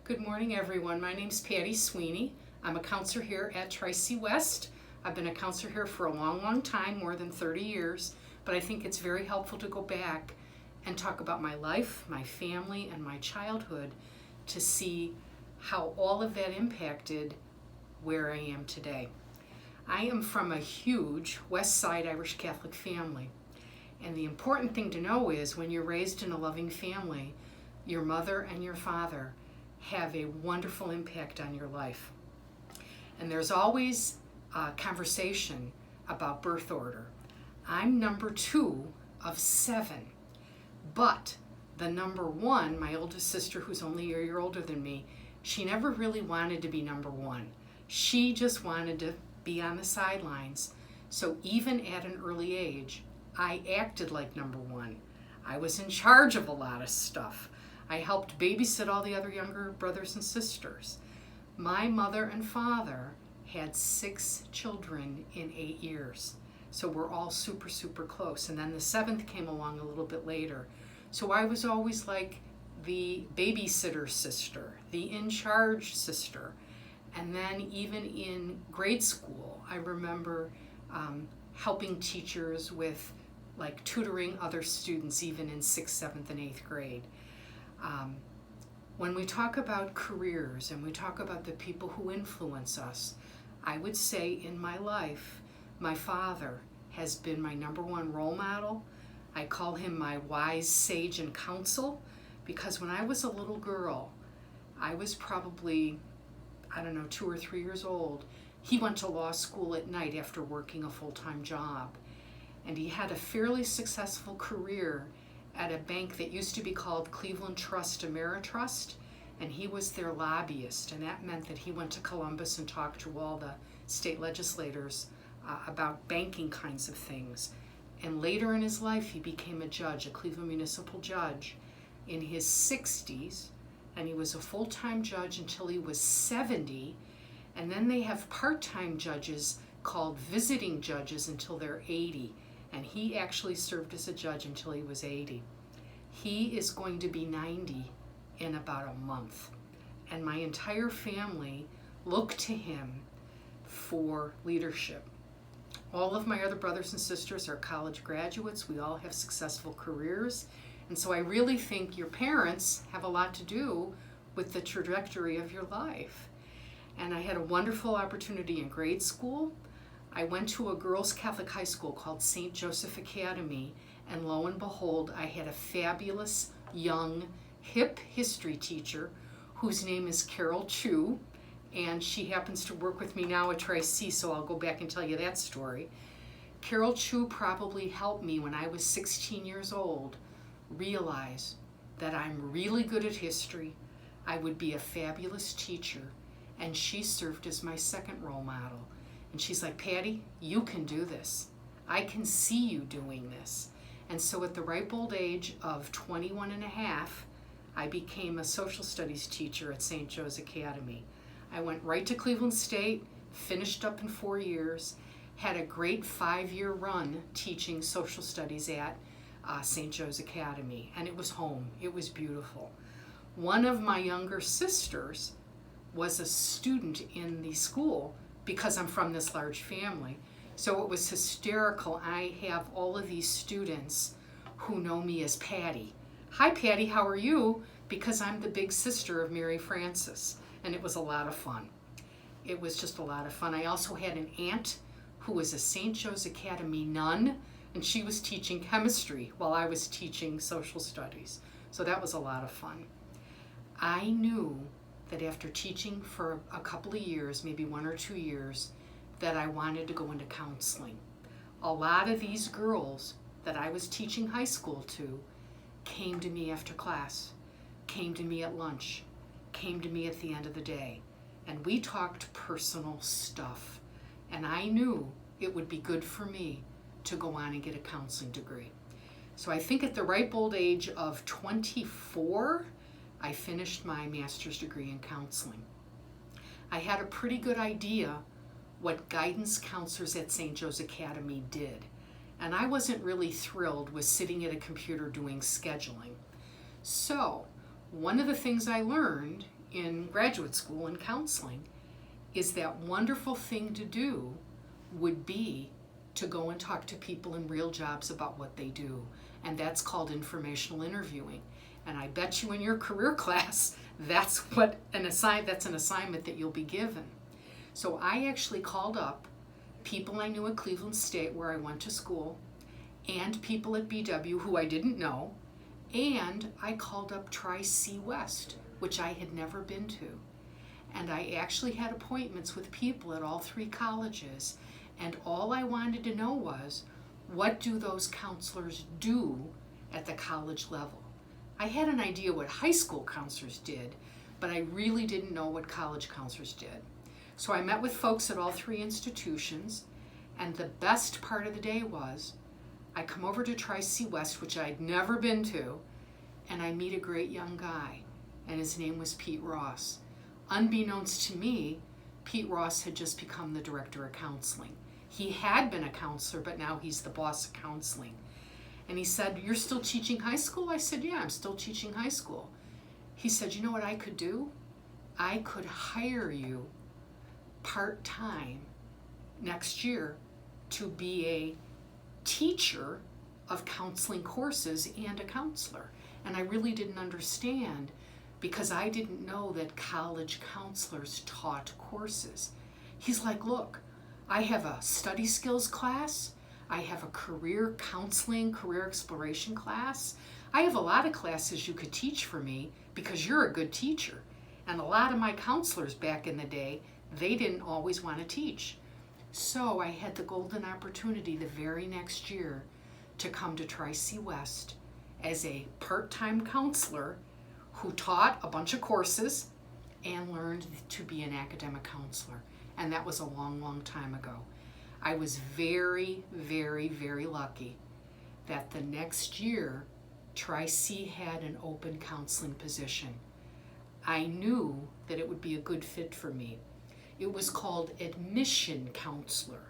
Good morning, everyone. My name's Patty Sweeney. I'm a counselor here at Tri-C West. I've been a counselor here for a long time, more than 30 years, but I think it's very helpful to go back and talk about my life, my family, and my childhood to see how all of that impacted where I am today. I am from a huge West Side Irish Catholic family, and the important thing to know is when you're raised in a loving family, your mother and your father have a wonderful impact on your life. And there's always a conversation about birth order. I'm number 2 of 7, but the number 1, my oldest sister, who's only a year older than me, she never really wanted to be number 1. She just wanted to be on the sidelines. So even at an early age, I acted like number 1. I was in charge of a lot of stuff. I helped babysit all the other younger brothers and sisters. My mother and father had 6 children in 8 years. So we're all super close. And then the 7th came along a little bit later. So I was always like the babysitter sister, the in-charge sister. And then even in grade school, I remember helping teachers with like tutoring other students even in 6th, 7th, and 8th grade. When we talk about careers and we talk about the people who influence us, I would say in my life, my father has been my number 1 role model. I call him my wise sage and counsel because when I was a little girl, I was probably, 2 or 3 years old. He went to law school at night after working a full-time job. And he had a fairly successful career at a bank that used to be called Cleveland Trust Ameritrust, and he was their lobbyist, and that meant that he went to Columbus and talked to all the state legislators about banking kinds of things. And later in his life, he became a judge, a Cleveland municipal judge, in his 60s, and he was a full-time judge until he was 70, and then they have part-time judges called visiting judges until they're 80. And he actually served as a judge until he was 80. He is going to be 90 in about a month. And my entire family looked to him for leadership. All of my other brothers and sisters are college graduates. We all have successful careers. And so I really think your parents have a lot to do with the trajectory of your life. And I had a wonderful opportunity in grade school. I went to a girls' Catholic high school called St. Joseph Academy, and lo and behold, I had a fabulous, young, hip history teacher whose name is Carol Chu, and she happens to work with me now at Tri-C, so I'll go back and tell you that story. Carol Chu probably helped me when I was 16 years old realize that I'm really good at history, I would be a fabulous teacher, and she served as my second role model. And she's like, Patty, you can do this. I can see you doing this. And so at the ripe old age of 21 and a half, I became a social studies teacher at St. Joe's Academy. I went right to Cleveland State, finished up in 4 years, had a great 5-year run teaching social studies at St. Joe's Academy. And it was home. It was beautiful. One of my younger sisters was a student in the school because I'm from this large family. So it was hysterical. I have all of these students who know me as Patty. Hi Patty, how are you? Because I'm the big sister of Mary Frances. And it was a lot of fun. It was just a lot of fun. I also had an aunt who was a St. Joe's Academy nun, and she was teaching chemistry while I was teaching social studies. So that was a lot of fun. I knew that after teaching for a couple of years, maybe 1 or 2 years, that I wanted to go into counseling. A lot of these girls that I was teaching high school to came to me after class, came to me at lunch, came to me at the end of the day, and we talked personal stuff. And I knew it would be good for me to go on and get a counseling degree. So I think at the ripe old age of 24, I finished my master's degree in counseling. I had a pretty good idea what guidance counselors at St. Joe's Academy did, and I wasn't really thrilled with sitting at a computer doing scheduling. So one of the things I learned in graduate school in counseling is that wonderful thing to do would be to go and talk to people in real jobs about what they do. And that's called informational interviewing. And I bet you in your career class, that's an assignment that you'll be given. So I actually called up people I knew at Cleveland State where I went to school, and people at BW who I didn't know, and I called up Tri-C West, which I had never been to. And I actually had appointments with people at all three colleges, and all I wanted to know was, what do those counselors do at the college level? I had an idea what high school counselors did, but I really didn't know what college counselors did. So I met with folks at all three institutions, and the best part of the day was I come over to Tri-C West, which I'd never been to, and I meet a great young guy, and his name was Pete Ross. Unbeknownst to me, Pete Ross had just become the director of counseling. He had been a counselor, but now he's the boss of counseling. And he said, "You're still teaching high school?" I said, "Yeah, I'm still teaching high school." He said, "You know what I could do? I could hire you part-time next year to be a teacher of counseling courses and a counselor." And I really didn't understand, because I didn't know that college counselors taught courses. He's like, "Look, I have a study skills class, I have a career counseling, career exploration class. I have a lot of classes you could teach for me because you're a good teacher." And a lot of my counselors back in the day, they didn't always want to teach. So I had the golden opportunity the very next year to come to Tri-C West as a part-time counselor who taught a bunch of courses and learned to be an academic counselor. And that was a long, long time ago. I was very, very, very lucky that the next year Tri-C had an open counseling position. I knew that it would be a good fit for me. It was called admission counselor,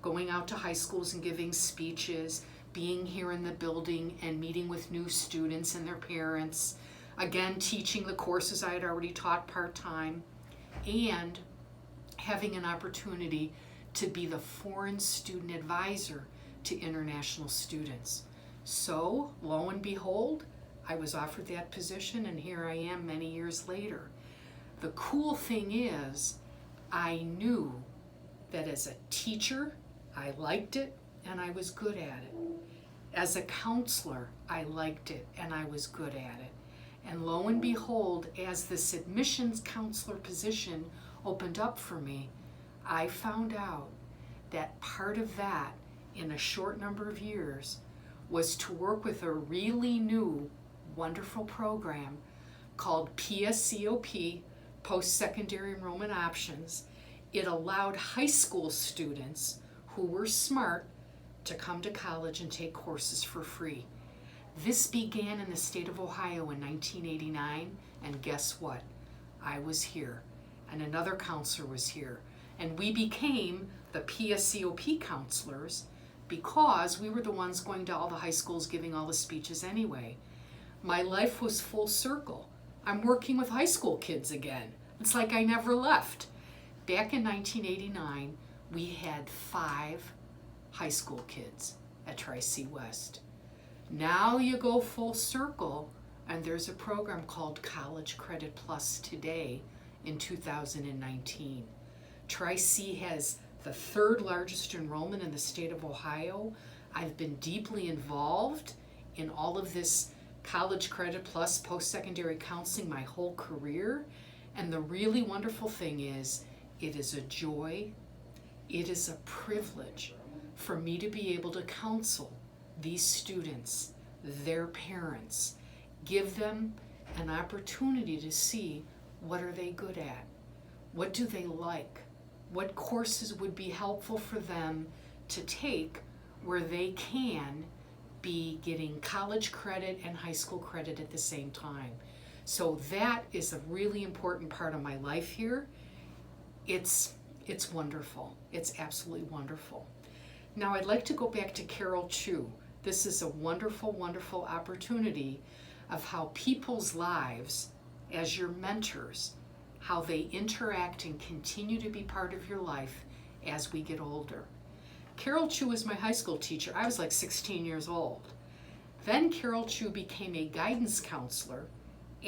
going out to high schools and giving speeches, being here in the building and meeting with new students and their parents, again teaching the courses I had already taught part-time, and having an opportunity to be the foreign student advisor to international students. So, lo and behold, I was offered that position, and here I am many years later. The cool thing is, I knew that as a teacher, I liked it and I was good at it. As a counselor, I liked it and I was good at it. And lo and behold, as this admissions counselor position opened up for me, I found out that part of that, in a short number of years, was to work with a really new, wonderful program called PSCOP, Post-Secondary Enrollment Options. It allowed high school students who were smart to come to college and take courses for free. This began in the state of Ohio in 1989, and guess what? I was here, and another counselor was here, and we became the PSCOP counselors because we were the ones going to all the high schools giving all the speeches anyway. My life was full circle. I'm working with high school kids again. It's like I never left. Back in 1989, we had 5 high school kids at Tri-C West. Now you go full circle, and there's a program called College Credit Plus today in 2019. Tri-C has the 3rd largest enrollment in the state of Ohio. I've been deeply involved in all of this College Credit Plus post-secondary counseling my whole career. And the really wonderful thing is, it is a joy, it is a privilege for me to be able to counsel these students, their parents, give them an opportunity to see what are they good at, what do they like, what courses would be helpful for them to take where they can be getting college credit and high school credit at the same time. So that is a really important part of my life here. It's wonderful. It's absolutely wonderful. Now I'd like to go back to Carol Chu. This is a wonderful, wonderful opportunity of how people's lives, as your mentors, how they interact and continue to be part of your life as we get older. Carol Chu was my high school teacher. I was like 16 years old. Then Carol Chu became a guidance counselor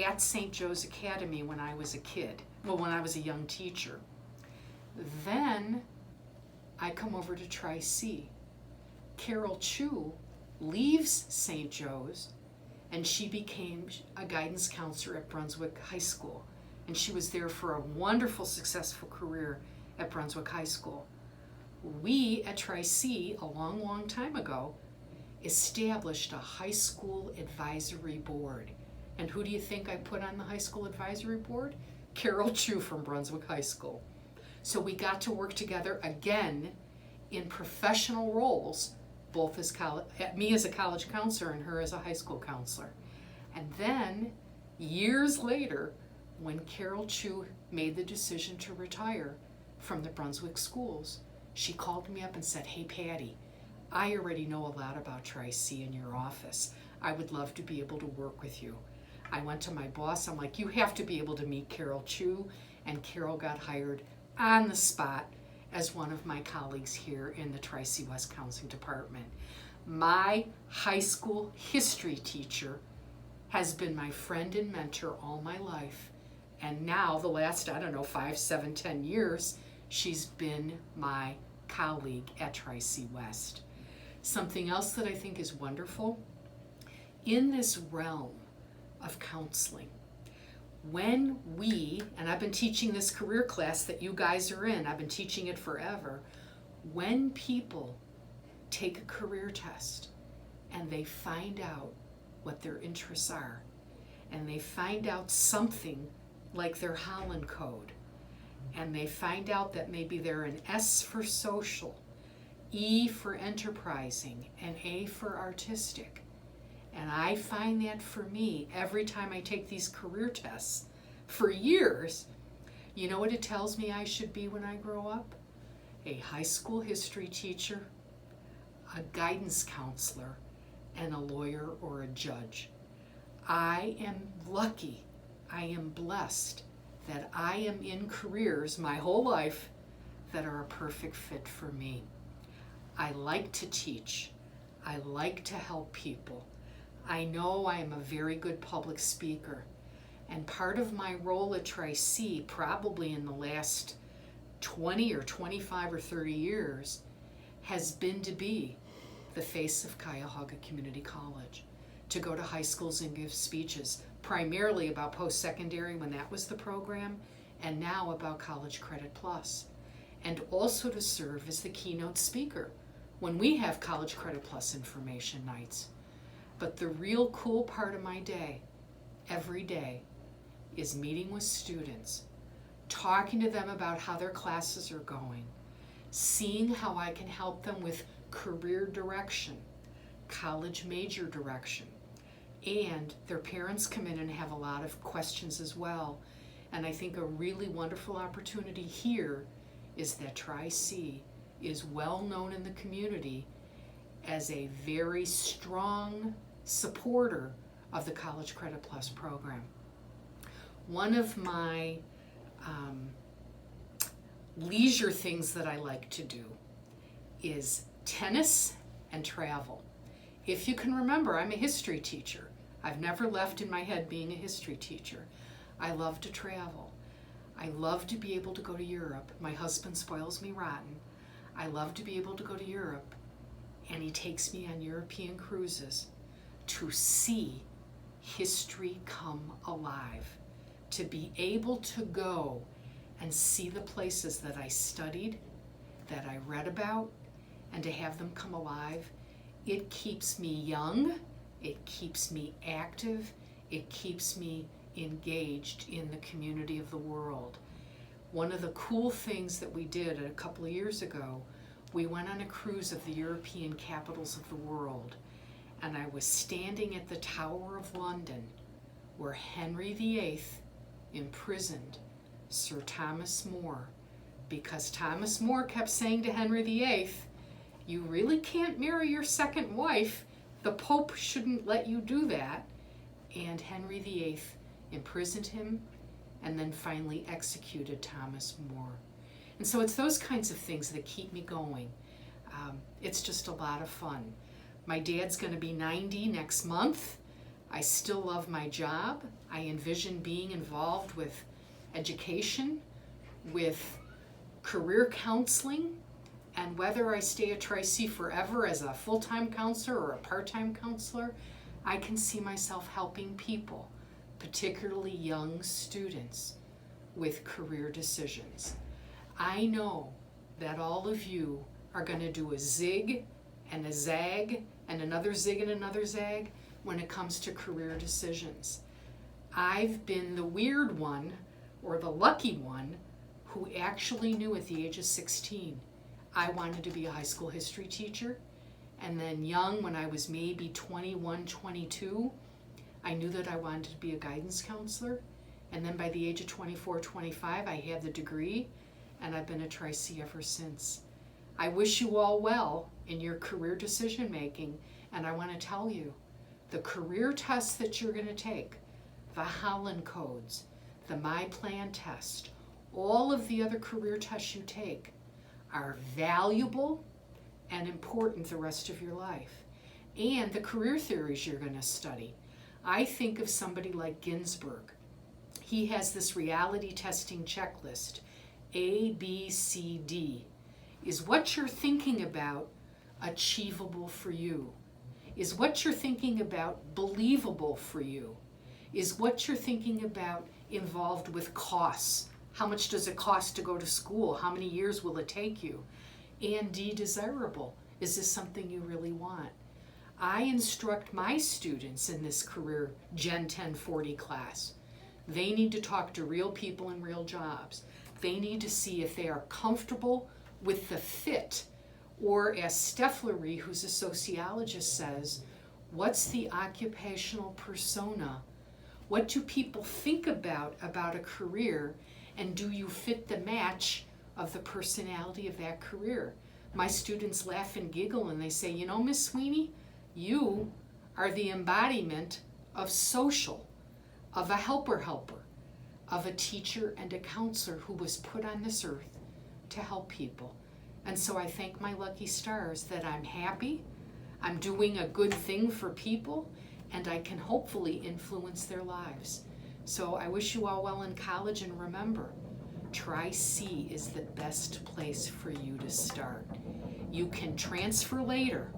at St. Joe's Academy when I was a kid. Well, when I was a young teacher. Then I come over to Tri-C. Carol Chu leaves St. Joe's and she became a guidance counselor at Brunswick High School. And she was there for a wonderful, successful career at Brunswick High School. We at Tri-C, a long, long time ago, established a high school advisory board. And who do you think I put on the high school advisory board? Carol Chu from Brunswick High School. So we got to work together again in professional roles, both as me as a college counselor and her as a high school counselor. And then, years later, when Carol Chu made the decision to retire from the Brunswick schools, she called me up and said, "Hey Patty, I already know a lot about Tri-C in your office. I would love to be able to work with you." I went to my boss, I'm like, "You have to be able to meet Carol Chu," and Carol got hired on the spot as one of my colleagues here in the Tri-C West Counseling Department. My high school history teacher has been my friend and mentor all my life, and now the last, 5, 7, 10 years, she's been my colleague at Tri-C West. Something else that I think is wonderful, in this realm of counseling, when we, and I've been teaching this career class that you guys are in, I've been teaching it forever, when people take a career test and they find out what their interests are, and they find out something like their Holland code, and they find out that maybe they're an S for social, E for enterprising, and A for artistic. And I find that for me, every time I take these career tests, for years, you know what it tells me I should be when I grow up? A high school history teacher, a guidance counselor, and a lawyer or a judge. I am lucky, I am blessed that I am in careers my whole life that are a perfect fit for me. I like to teach. I like to help people. I know I am a very good public speaker, and part of my role at Tri-C, probably in the last 20 or 25 or 30 years, has been to be the face of Cuyahoga Community College, to go to high schools and give speeches, primarily about post-secondary when that was the program, and now about College Credit Plus, and also to serve as the keynote speaker when we have College Credit Plus information nights. But the real cool part of my day, every day, is meeting with students, talking to them about how their classes are going, seeing how I can help them with career direction, college major direction, and their parents come in and have a lot of questions as well. And I think a really wonderful opportunity here is that Tri-C is well known in the community as a very strong supporter of the College Credit Plus program. One of my leisure things that I like to do is tennis and travel. If you can remember, I'm a history teacher. I've never left in my head being a history teacher. I love to travel. I love to be able to go to Europe. My husband spoils me rotten. I love to be able to go to Europe, and he takes me on European cruises to see history come alive, to be able to go and see the places that I studied, that I read about, and to have them come alive. It keeps me young, it keeps me active, it keeps me engaged in the community of the world. One of the cool things that we did a couple of years ago, we went on a cruise of the European capitals of the world, and I was standing at the Tower of London where Henry VIII imprisoned Sir Thomas More, because Thomas More kept saying to Henry VIII, "You really can't marry your second wife. The Pope shouldn't let you do that." And Henry VIII imprisoned him and then finally executed Thomas More. And so it's those kinds of things that keep me going. It's just a lot of fun. My dad's going to be 90 next month. I still love my job. I envision being involved with education, with career counseling, and whether I stay at Tri-C forever as a full-time counselor or a part-time counselor, I can see myself helping people, particularly young students, with career decisions. I know that all of you are going to do a zig and a zag and another zig and another zag when it comes to career decisions. I've been the weird one, or the lucky one, who actually knew at the age of 16 I wanted to be a high school history teacher. And then young, when I was maybe 21, 22, I knew that I wanted to be a guidance counselor. And then by the age of 24, 25, I had the degree, and I've been at Tri-C ever since. I wish you all well in your career decision making, and I want to tell you, the career tests that you're going to take, the Holland codes, the My Plan test, all of the other career tests you take are valuable and important the rest of your life. And the career theories you're going to study. I think of somebody like Ginsberg. He has this reality testing checklist, A, B, C, D. Is what you're thinking about achievable for you? Is what you're thinking about believable for you? Is what you're thinking about involved with costs? How much does it cost to go to school? How many years will it take you? And D, desirable. Is this something you really want? I instruct my students in this career Gen 1040 class. They need to talk to real people in real jobs. They need to see if they are comfortable with the fit, or as Stefflery, who's a sociologist, says, what's the occupational persona? What do people think about a career, and do you fit the match of the personality of that career? My students laugh and giggle and they say, you know, Miss Sweeney, you are the embodiment of social, of a helper, of a teacher and a counselor who was put on this earth to help people. And so I thank my lucky stars that I'm happy, I'm doing a good thing for people, and I can hopefully influence their lives. So I wish you all well in college, and remember, Tri-C is the best place for you to start. You can transfer later,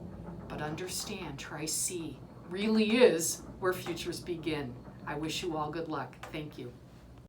but understand Tri-C really is where futures begin. I wish you all good luck. Thank you.